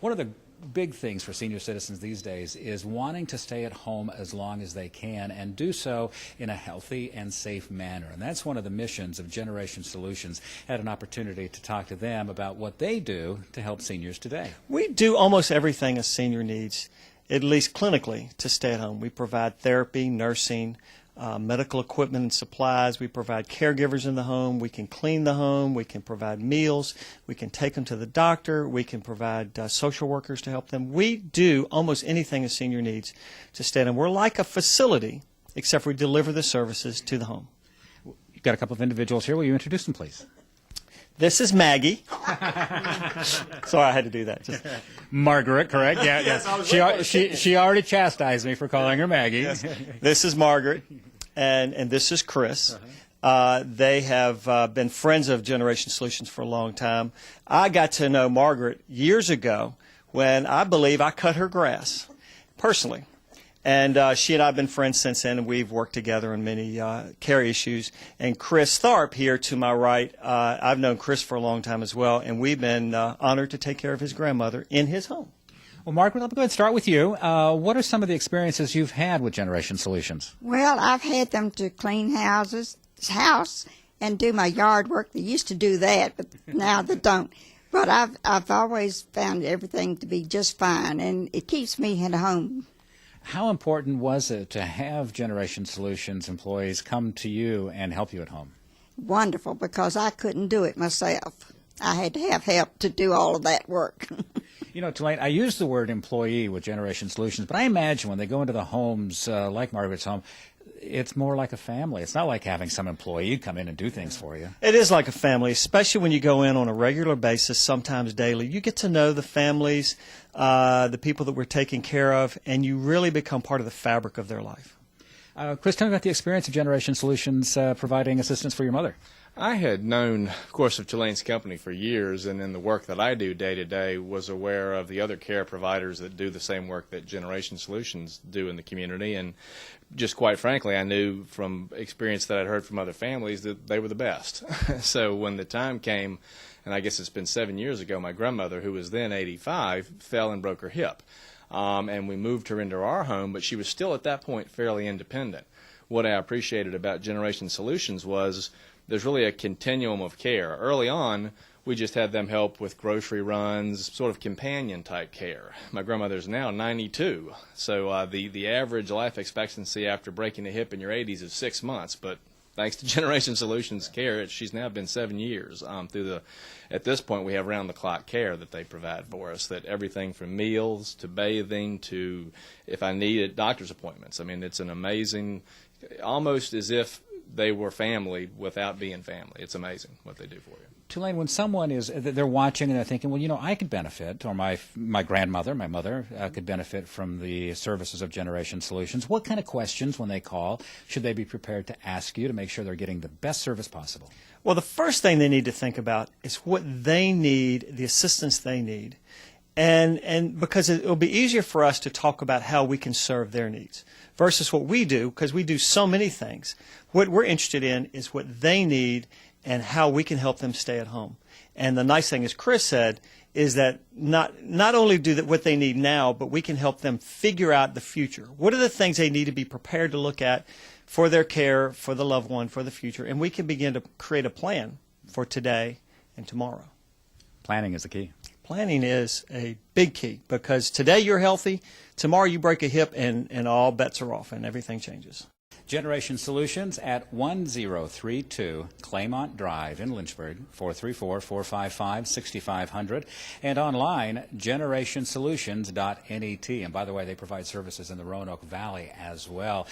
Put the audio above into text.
One of the big things for senior citizens these days is wanting to stay at home as long as they can and do so in a healthy and safe manner. And that's one of the missions of Generation Solutions. Had an opportunity to talk to them about what they do to help seniors today. We do almost everything a senior needs, at least clinically, to stay at home. We provide therapy, nursing, medical equipment and supplies. We provide caregivers in the home. We can clean the home. We can provide meals. We can take them to the doctor. We can provide social workers to help them. We do almost anything a senior needs to stay at home. We're like a facility, except we deliver the services to the home. You've got a couple of individuals here. Will you introduce them, please? This is Maggie. Sorry, I had to do that. Margaret, correct? Yeah, yes. She already chastised me for calling her Maggie. Yes. This is Margaret, and this is Chris. They have been friends of Generation Solutions for a long time. I got to know Margaret years ago when I believe I cut her grass, personally. And she and I have been friends since then, and we've worked together on many care issues. And Chris Tharp here to my right, I've known Chris for a long time as well, and we've been honored to take care of his grandmother in his home. Well, Margaret, let me go ahead and start with you. What are some of the experiences you've had with Generation Solutions? Well, I've had them to clean house and do my yard work. They used to do that, but now they don't. But I've always found everything to be just fine, and it keeps me at home. How important was it to have Generation Solutions employees come to you and help you at home? Wonderful, because I couldn't do it myself. I had to have help to do all of that work. You know, Tulane, I use the word employee with Generation Solutions, but I imagine when they go into the homes like Margaret's home, it's more like a family. It's not like having some employee come in and do things for you. It is like a family, especially when you go in on a regular basis, sometimes daily. You get to know the families, the people that we're taking care of, and you really become part of the fabric of their life. Chris, tell me about the experience of Generation Solutions providing assistance for your mother. I had known, of course, of Tulane's company for years, and in the work that I do day to day was aware of the other care providers that do the same work that Generation Solutions do in the community. And just quite frankly, I knew from experience that I'd heard from other families that they were the best. So when the time came, and I guess it's been 7 years ago, my grandmother, who was then 85, fell and broke her hip. And we moved her into our home, but she was still at that point fairly independent. What I appreciated about Generation Solutions was there's really a continuum of care. Early on, we just had them help with grocery runs, sort of companion type care. My grandmother's now 92, so the average life expectancy after breaking a hip in your 80s is 6 months, but thanks to Generation Solutions care, she's now been 7 years. At this point, we have round-the-clock care that they provide for us, that everything from meals to bathing to, if I needed, doctor's appointments. I mean, it's an amazing, almost as if they were family without being family. It's amazing what they do for you. Tulane, when someone is, they're watching and they're thinking, well, you know, I could benefit, or my grandmother, my mother, could benefit from the services of Generation Solutions. What kind of questions, when they call, should they be prepared to ask you to make sure they're getting the best service possible? Well, the first thing they need to think about is what they need, the assistance they need. And because it will be easier for us to talk about how we can serve their needs versus what we do, because we do so many things. What we're interested in is what they need and how we can help them stay at home. And the nice thing, as Chris said, is that not only do what they need now, but we can help them figure out the future. What are the things they need to be prepared to look at for their care, for the loved one, for the future? And we can begin to create a plan for today and tomorrow. Planning is the key. Planning is a big key, because today you're healthy, tomorrow you break a hip, and all bets are off and everything changes. Generation Solutions at 1032 Claymont Drive in Lynchburg, 434-455-6500, and online, generationsolutions.net. And by the way, they provide services in the Roanoke Valley as well.